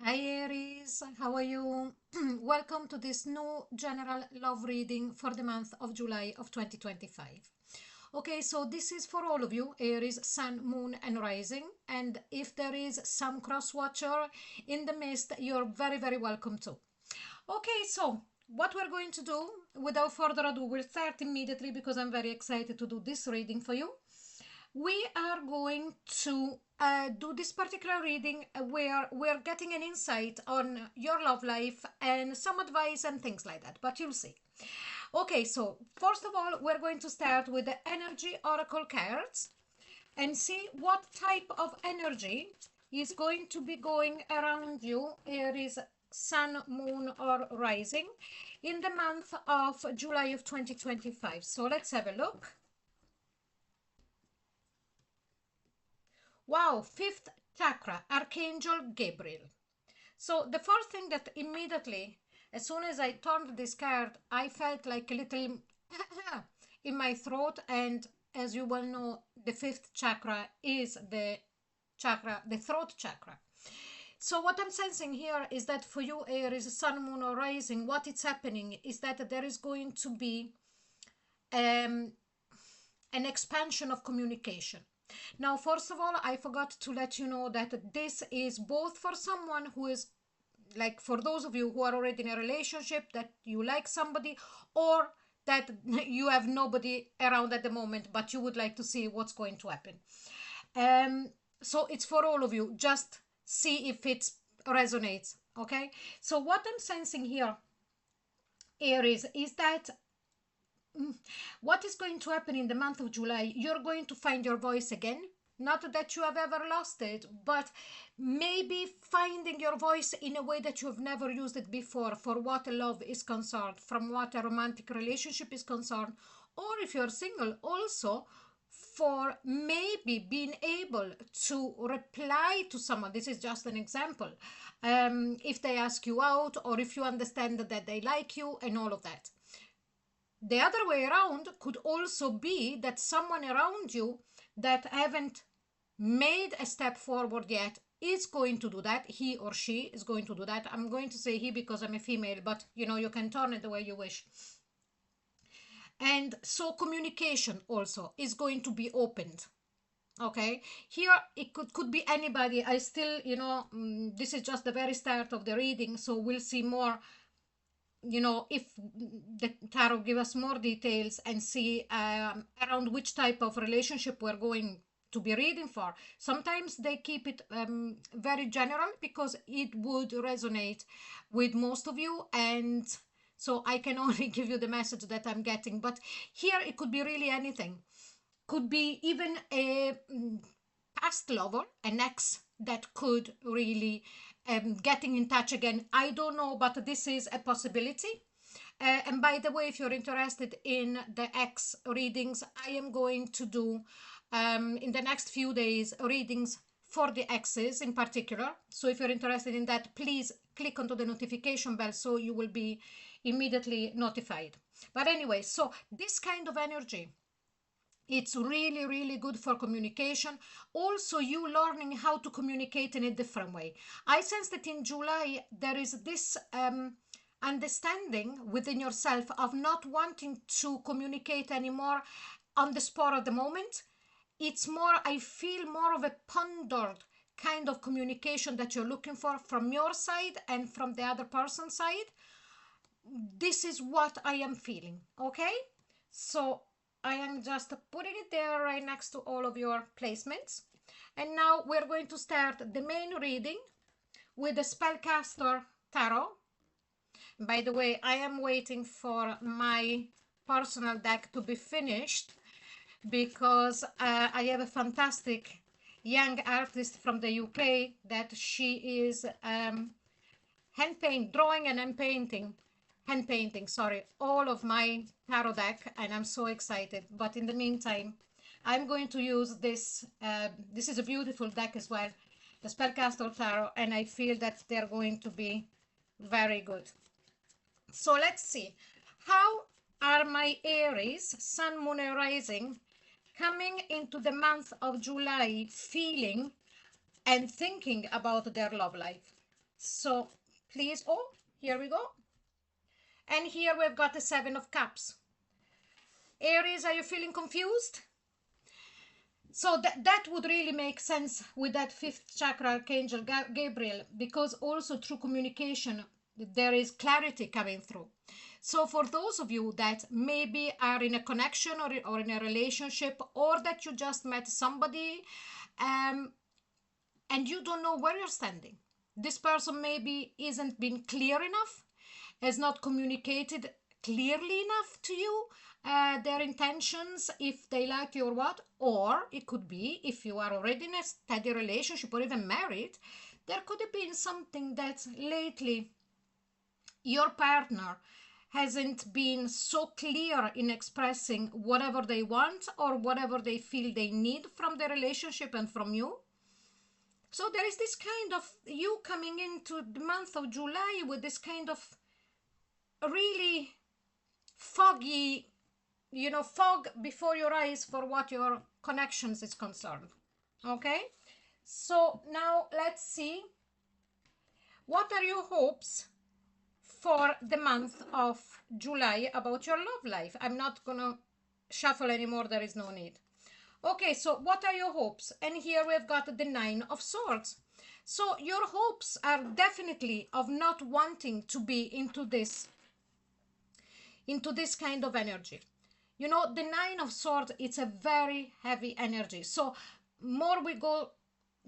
Hi Aries, how are you? Welcome to this new general love reading for the month of July of 2025. Okay, so this is for all of you, Aries, Sun, Moon, and Rising. And if there is some cross watcher in the midst, you're very, very welcome too. Okay, so what we're going to do, without further ado, we'll start immediately because I'm very excited to do this reading for you. We are going to do this particular reading where we're getting an insight on your love life and some advice and things like that, but you'll see. Okay, so first of all, we're going to start with the energy oracle cards and see what type of energy is going to be going around you. Here is sun, moon, or rising in the month of July of 2025. So let's have a look. Wow, fifth chakra, Archangel Gabriel. So the first thing that immediately, as soon as I turned this card, I felt like a little in my throat. And as you well know, the fifth chakra is the chakra, the throat chakra. So what I'm sensing here is that for you, Aries, Sun, Moon, or Rising, what is happening is that there is going to be um, an expansion of communication. Now, first of all, I forgot to let you know that this is both for someone who is like for those of you who are already in a relationship, that you like somebody, or that you have nobody around at the moment, but you would like to see what's going to happen. So it's for all of you. Just see if it resonates. Okay. So what I'm sensing here, Aries, is that what is going to happen in the month of July? You're going to find your voice again. Not that you have ever lost it, but maybe finding your voice in a way that you have never used it before for what love is concerned, from what a romantic relationship is concerned, or if you're single, also for maybe being able to reply to someone. This is just an example. If they ask you out, or if you understand that they like you, and all of that. The other way around could also be that someone around you that haven't made a step forward yet is going to do that. He or she is going to do that. I'm going to say he because I'm a female, but you can turn it the way you wish. And so communication also is going to be opened. Okay, here it could be anybody. I still, this is just the very start of the reading, so we'll see more, if the tarot give us more details and see around which type of relationship we're going to be reading for. Sometimes they keep it very general because it would resonate with most of you, and so I can only give you the message that I'm getting. But here it could be really anything. Could be even a past lover, an ex that could really getting in touch again. I don't know, but this is a possibility. And by the way, if you're interested in the X readings, I am going to do in the next few days readings for the X's in particular. So if you're interested in that, please click onto the notification bell so you will be immediately notified. But anyway, so this kind of energy, it's really, really good for communication. Also, you learning how to communicate in a different way. I sense that in July, there is this understanding within yourself of not wanting to communicate anymore on the spur of the moment. It's more, I feel more of a pondered kind of communication that you're looking for from your side and from the other person's side. This is what I am feeling. Okay, so I am just putting it there right next to all of your placements. And now we're going to start the main reading with the Spellcaster Tarot. By the way, I am waiting for my personal deck to be finished because I have a fantastic young artist from the UK that she is drawing and hand painting, sorry, all of my tarot deck, and I'm so excited. But in the meantime, I'm going to use this. This is a beautiful deck as well, the Spellcaster Tarot, and I feel that they're going to be very good. So let's see. How are my Aries, Sun, Moon, and Rising coming into the month of July feeling and thinking about their love life? So please, oh, here we go. And here we've got the Seven of Cups. Aries, are you feeling confused? So that would really make sense with that fifth chakra archangel Gabriel, because also through communication there is clarity coming through. So for those of you that maybe are in a connection or in a relationship, or that you just met somebody and you don't know where you're standing, this person maybe isn't been clear enough, has not communicated clearly enough to you their intentions, if they like you or what. Or it could be, if you are already in a steady relationship or even married, there could have been something that lately your partner hasn't been so clear in expressing whatever they want or whatever they feel they need from the relationship and from you. So there is this kind of you coming into the month of July with this kind of really foggy, fog before your eyes for what your connections is concerned. Okay, so now let's see, what are your hopes for the month of July about your love life? I'm not gonna shuffle anymore, there is no need. Okay, so what are your hopes? And here we've got the Nine of Swords. So your hopes are definitely of not wanting to be into this kind of energy. The Nine of Swords, it's a very heavy energy. So more we go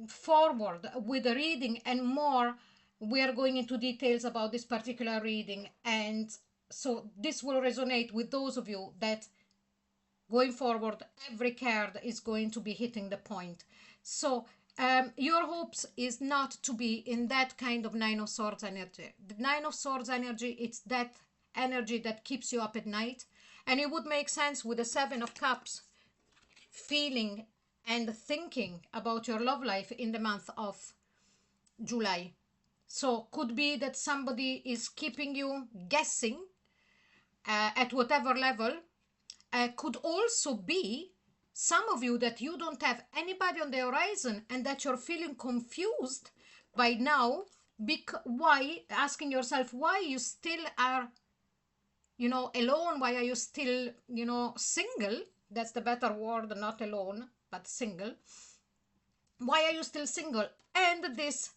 forward with the reading, and more we are going into details about this particular reading. And so this will resonate with those of you that going forward, every card is going to be hitting the point. So your hopes is not to be in that kind of Nine of Swords energy. The Nine of Swords energy, it's that energy that keeps you up at night. And it would make sense with the Seven of Cups, feeling and thinking about your love life in the month of July. So could be that somebody is keeping you guessing at whatever level. Could also be some of you that you don't have anybody on the horizon, and that you're feeling confused by now. Why, asking yourself why you still are alone, why are you still single? That's the better word, not alone but single. Why are you still single? And this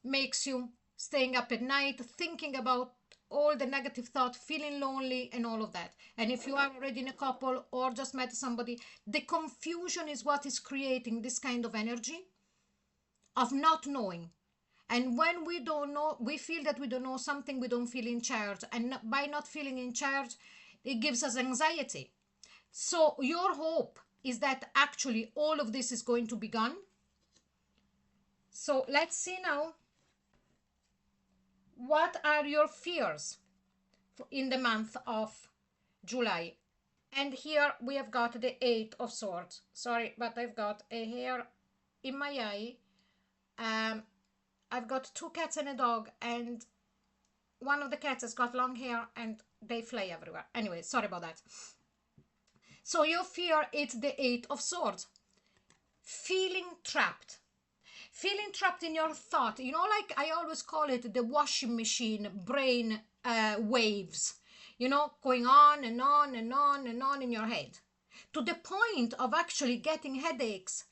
makes you staying up at night thinking about all the negative thought, feeling lonely and all of that. And if you are already in a couple or just met somebody, the confusion is what is creating this kind of energy of not knowing. And when we don't know, we feel that we don't know something, we don't feel in charge. And by not feeling in charge, it gives us anxiety. So your hope is that actually all of this is going to be gone. So let's see now, what are your fears in the month of July? And here we have got the Eight of Swords. Sorry, but I've got a hair in my eye. I've got two cats and a dog, and one of the cats has got long hair and they fly everywhere. Anyway, sorry about that. So your fear is the Eight of Swords. Feeling trapped. Feeling trapped in your thought. Like I always call it the washing machine brain waves. Going on and on and on and on in your head. To the point of actually getting headaches.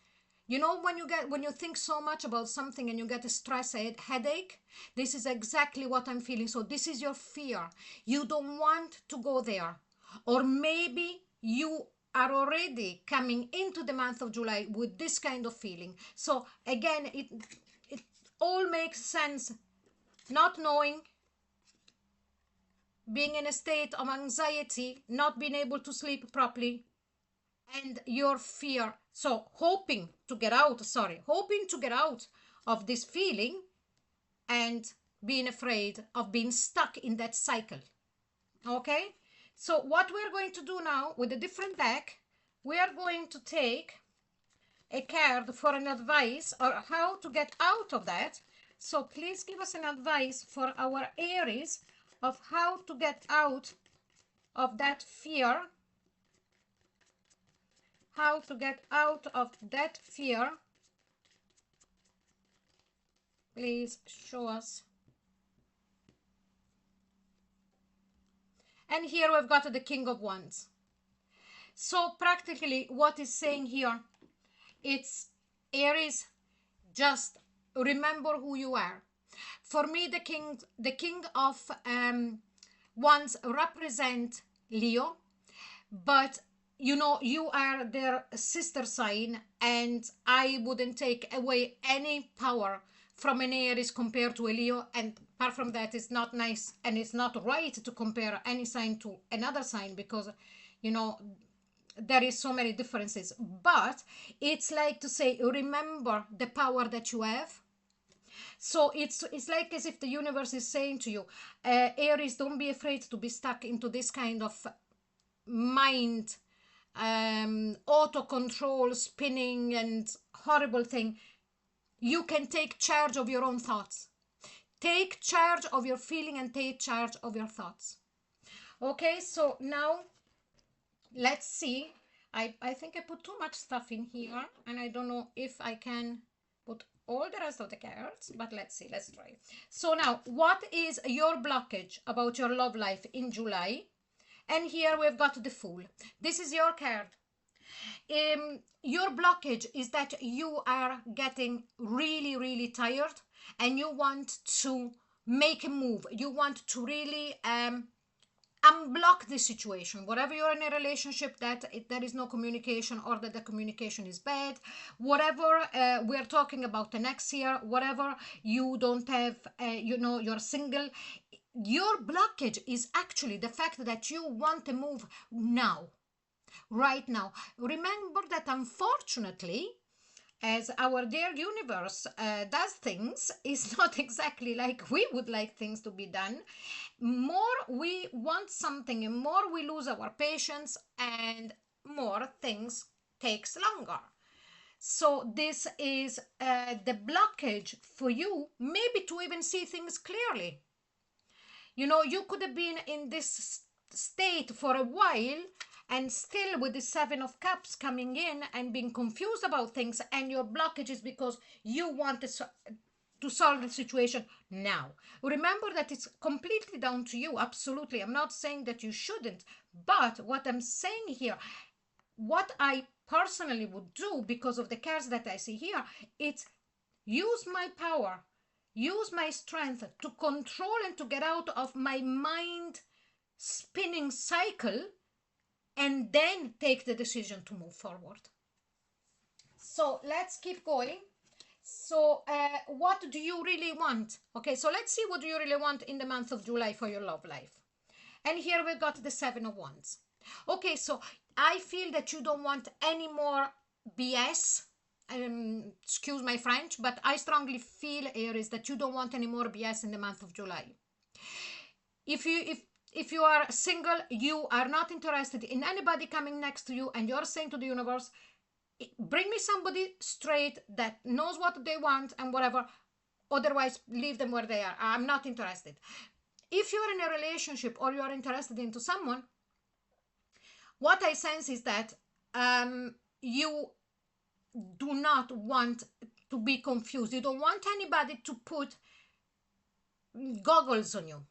When you think so much about something and you get a stress headache, this is exactly what I'm feeling. So this is your fear. You don't want to go there. Or maybe you are already coming into the month of July with this kind of feeling. So again, it all makes sense. Not knowing, being in a state of anxiety, not being able to sleep properly, and your fear. So hoping to get out of this feeling, and being afraid of being stuck in that cycle. Okay, so what we're going to do now with a different deck, we are going to take a card for an advice or how to get out of that. So please give us an advice for our Aries of how to get out of that fear. How to get out of that fear. Please show us And here we've got the King of Wands. So practically what is saying here, it's Aries, just remember who you are. For me, the king of Wands represent Leo, but you know, you are their sister sign, and I wouldn't take away any power from an Aries compared to a Leo. And apart from that, it's not nice and it's not right to compare any sign to another sign, because you know there is so many differences. But it's like to say, remember the power that you have. So it's like as if the universe is saying to you, Aries, don't be afraid to be stuck into this kind of mind, auto control, spinning and horrible thing. You can take charge of your own thoughts. Take charge of your feeling and take charge of your thoughts. Okay, so now let's see. I think I put too much stuff in here, and I don't know if I can put all the rest of the cards, but let's see, let's try. So now, what is your blockage about your love life in July? And here we've got the Fool. This is your card. Your blockage is that you are getting really, really tired, and you want to make a move. You want to really unblock the situation. Whatever you're in a relationship that there is no communication, or that the communication is bad, whatever we're talking about the next year, whatever you don't have, you know, you're single. Your blockage is actually the fact that you want to move now, right now. Remember that unfortunately, as our dear universe does things, is not exactly like we would like things to be done. More we want something, and more we lose our patience, and more things takes longer. So this is the blockage for you, maybe to even see things clearly. You know, you could have been in this state for a while, and still with the Seven of Cups coming in and being confused about things, and your blockage is because you want to solve the situation now. Remember that it's completely down to you. Absolutely. I'm not saying that you shouldn't, but what I'm saying here, what I personally would do, because of the cards that I see here, it's use my power, use my strength to control and to get out of my mind spinning cycle, and then take the decision to move forward. So let's keep going. So what do you really want? Okay, so let's see what do you really want in the month of July for your love life. And here we've got the Seven of Wands. Okay, so I feel that you don't want any more BS. Excuse my French, but I strongly feel, Aries, that you don't want any more BS in the month of July. If you are single, you are not interested in anybody coming next to you, and you're saying to the universe, bring me somebody straight that knows what they want and whatever, otherwise leave them where they are. I'm not interested. If you're in a relationship or you're interested into someone, what I sense is that you do not want to be confused. You don't want anybody to put goggles on you.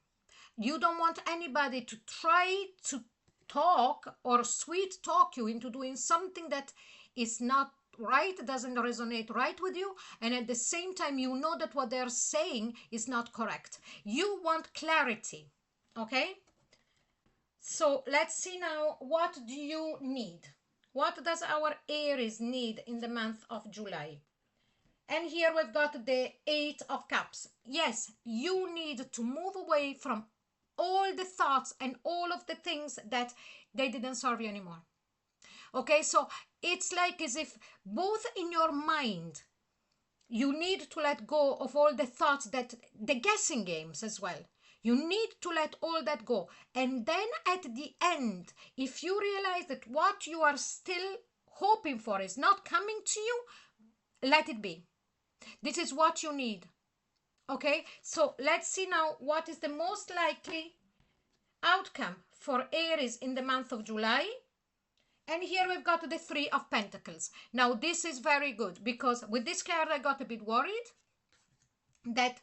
You don't want anybody to try to talk or sweet talk you into doing something that is not right, doesn't resonate right with you, and at the same time you know that what they're saying is not correct. You want clarity. Okay, so let's see now, what do you need? What does our Aries need in the month of July? And here we've got the Eight of Cups. Yes, you need to move away from all the thoughts and all of the things that they didn't serve you anymore. Okay, so it's like as if both in your mind, you need to let go of all the thoughts, that the guessing games as well. You need to let all that go. And then at the end, if you realize that what you are still hoping for is not coming to you, let it be. This is what you need. Okay, so let's see now what is the most likely outcome for Aries in the month of July. And here we've got the Three of Pentacles. Now this is very good, because with this card I got a bit worried that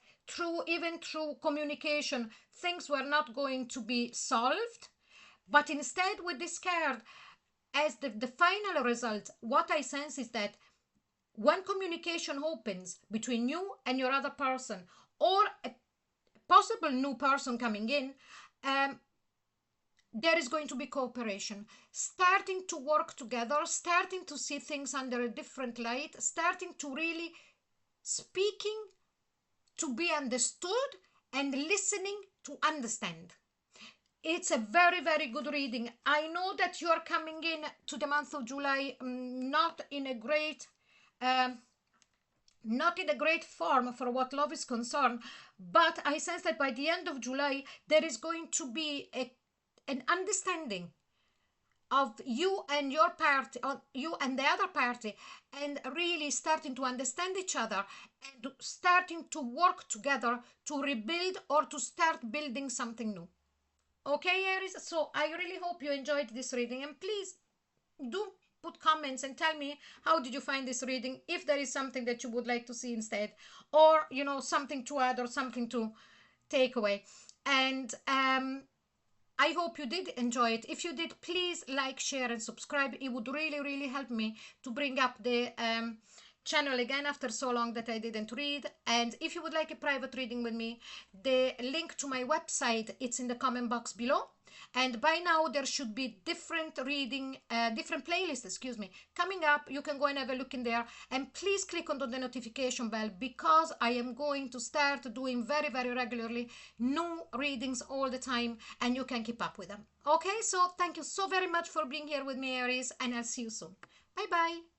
even through communication things were not going to be solved. But instead, with this card, as the final result, what I sense is that when communication opens between you and your other person, or a possible new person coming in, um, there is going to be cooperation, starting to work together, starting to see things under a different light, starting to really speaking to be understood and listening to understand. It's a very, very good reading. I know that you are coming in to the month of July not in a great um, not in a great form for what love is concerned, but I sense that by the end of July there is going to be an understanding of you and your party, or you and the other party, and really starting to understand each other and starting to work together to rebuild or to start building something new. Okay, Aries, so I really hope you enjoyed this reading, and please do put comments and tell me how did you find this reading, if there is something that you would like to see instead, or something to add or something to take away. And I hope you did enjoy it. If you did, please like, share, and subscribe. It would really, really help me to bring up the channel again after so long that I didn't read. And if you would like a private reading with me, the link to my website, it's in the comment box below. And by now there should be different playlists, excuse me, coming up. You can go and have a look in there, and please click on the notification bell, because I am going to start doing very, very regularly new readings all the time, and you can keep up with them. Okay, so thank you so very much for being here with me, Aries, and I'll see you soon. Bye bye.